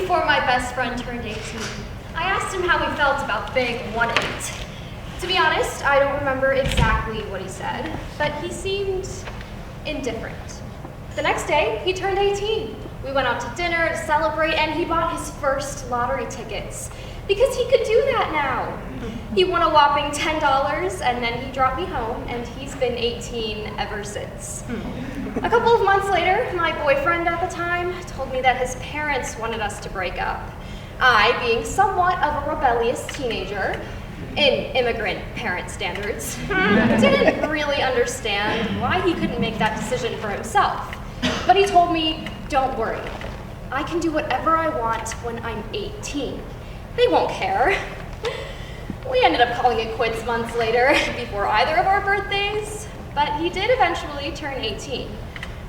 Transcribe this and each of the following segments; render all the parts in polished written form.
before my best friend turned 18, I asked him how he felt about the big 1-8. To be honest, I don't remember exactly what he said, but he seemed indifferent. The next day, he turned 18. We went out to dinner to celebrate, and he bought his first lottery tickets because he could do that now. He won a whopping $10, and then he dropped me home, and he's been 18 ever since. A couple of months later, my boyfriend at the time told me that his parents wanted us to break up. I, being somewhat of a rebellious teenager, in immigrant parent standards, didn't really understand why he couldn't make that decision for himself. But he told me, don't worry, I can do whatever I want when I'm 18. They won't care. We ended up calling it quits months later, before either of our birthdays, but he did eventually turn 18.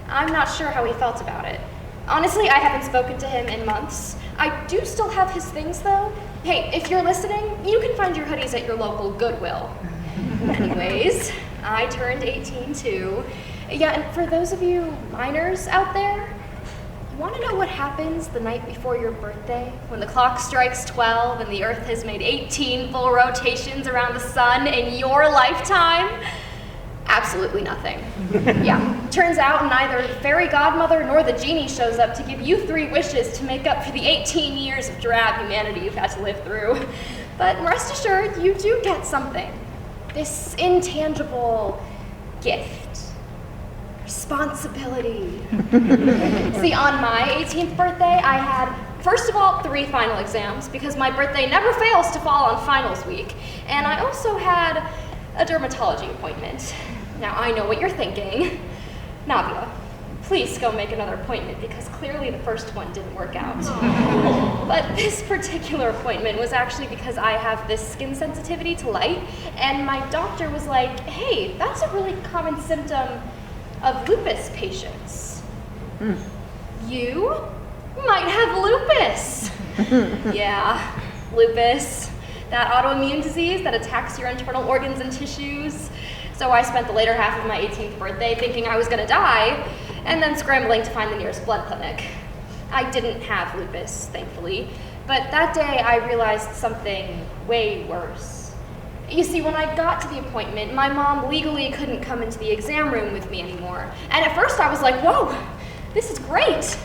I'm not sure how he felt about it. Honestly, I haven't spoken to him in months. I do still have his things though. Hey, if you're listening, you can find your hoodies at your local Goodwill. Anyways, I turned 18 too. Yeah, and for those of you minors out there, you want to know what happens the night before your birthday, when the clock strikes 12 and the Earth has made 18 full rotations around the sun in your lifetime? Absolutely nothing. Yeah, turns out neither the fairy godmother nor the genie shows up to give you 3 wishes to make up for the 18 years of drab humanity you've had to live through. But rest assured, you do get something. This intangible gift. Responsibility. See, on my 18th birthday, I had, first of all, 3 final exams, because my birthday never fails to fall on finals week. And I also had a dermatology appointment. Now, I know what you're thinking. Navya, please go make another appointment because clearly the first one didn't work out. But this particular appointment was actually because I have this skin sensitivity to light, and my doctor was like, hey, that's a really common symptom of lupus patients. You might have lupus. Yeah, lupus. That autoimmune disease that attacks your internal organs and tissues. So I spent the later half of my 18th birthday thinking I was gonna die, and then scrambling to find the nearest blood clinic. I didn't have lupus, thankfully, but that day I realized something way worse. You see, when I got to the appointment, my mom legally couldn't come into the exam room with me anymore. And at first I was like, whoa, this is great.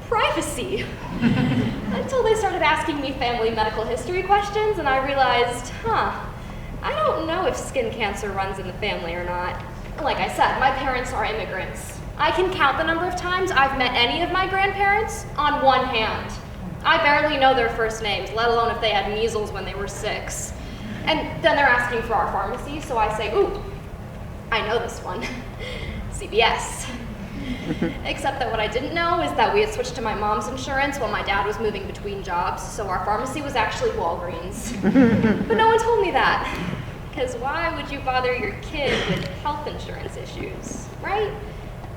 Privacy. Until they started asking me family medical history questions, and I realized, I don't know if skin cancer runs in the family or not. Like I said, my parents are immigrants. I can count the number of times I've met any of my grandparents on one hand. I barely know their first names, let alone if they had measles when they were 6. And then they're asking for our pharmacy, so I say, ooh, I know this one, CVS. Except that what I didn't know is that we had switched to my mom's insurance while my dad was moving between jobs, so our pharmacy was actually Walgreens. But no one told me that, because why would you bother your kid with health insurance issues, right?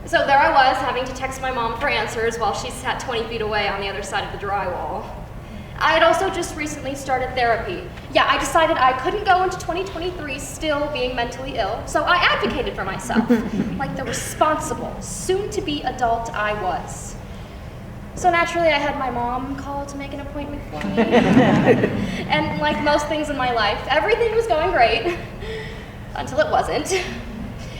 So there I was, having to text my mom for answers while she sat 20 feet away on the other side of the drywall. I had also just recently started therapy. Yeah, I decided I couldn't go into 2023 still being mentally ill, so I advocated for myself, like the responsible, soon-to-be adult I was. So naturally, I had my mom call to make an appointment for me. And like most things in my life, everything was going great, until it wasn't.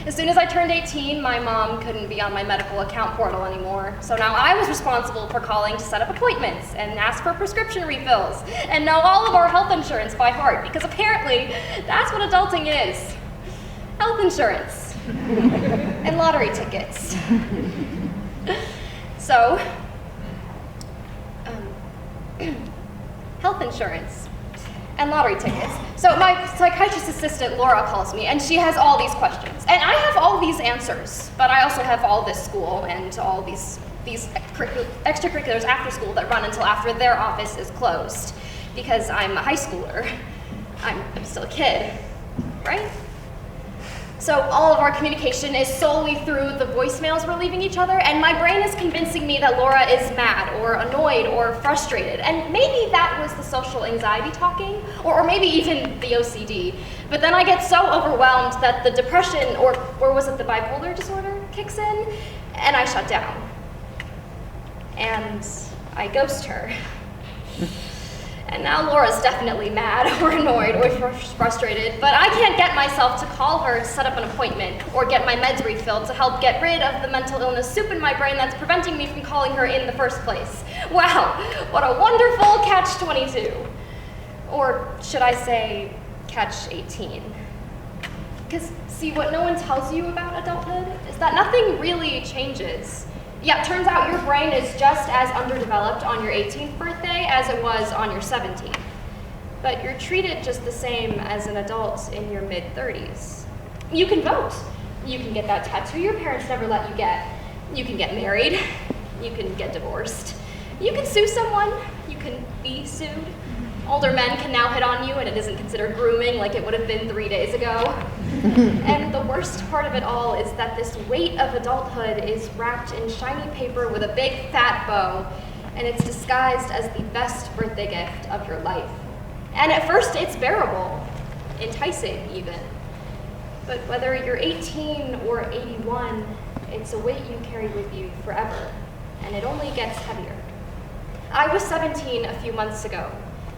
As soon as I turned 18, my mom couldn't be on my medical account portal anymore. So now I was responsible for calling to set up appointments and ask for prescription refills and know all of our health insurance by heart, because apparently that's what adulting is. Health insurance and lottery tickets. So, health insurance and lottery tickets. So my psychiatrist assistant, Laura, calls me, and she has all these questions. And I have all these answers, but I also have all this school and all these extracurriculars after school that run until after their office is closed, because I'm a high schooler. I'm still a kid, right? So all of our communication is solely through the voicemails we're leaving each other, and my brain is convincing me that Laura is mad or annoyed or frustrated. And maybe that was the social anxiety talking, or maybe even the OCD. But then I get so overwhelmed that the depression, or was it the bipolar disorder, kicks in, and I shut down. And I ghost her. And now Laura's definitely mad or annoyed or frustrated, but I can't get myself to call her, set up an appointment, or get my meds refilled to help get rid of the mental illness soup in my brain that's preventing me from calling her in the first place. Wow, what a wonderful catch-22. Or should I say, catch-18. Because, see, what no one tells you about adulthood is that nothing really changes. Yeah, it turns out your brain is just as underdeveloped on your 18th birthday as it was on your 17th. But you're treated just the same as an adult in your mid-30s. You can vote. You can get that tattoo your parents never let you get. You can get married. You can get divorced. You can sue someone. You can be sued. Older men can now hit on you and it isn't considered grooming like it would have been 3 days ago. And the worst part of it all is that this weight of adulthood is wrapped in shiny paper with a big fat bow, and it's disguised as the best birthday gift of your life. And at first it's bearable, enticing even. But whether you're 18 or 81, it's a weight you carry with you forever, and it only gets heavier. I was 17 a few months ago,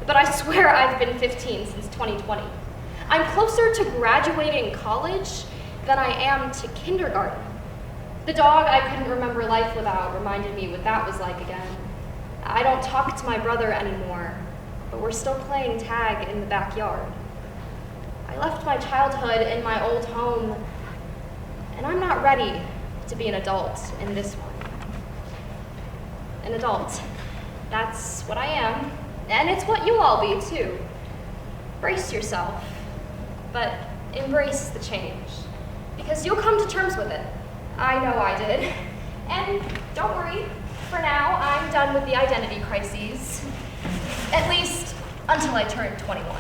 but I swear I've been 15 since 2020. I'm closer to graduating college than I am to kindergarten. The dog I couldn't remember life without reminded me what that was like again. I don't talk to my brother anymore, but we're still playing tag in the backyard. I left my childhood in my old home, and I'm not ready to be an adult in this one. An adult. That's what I am, and it's what you'll all be too. Brace yourself, but embrace the change, because you'll come to terms with it. I know I did. And don't worry, for now, I'm done with the identity crises. At least until I turn 21.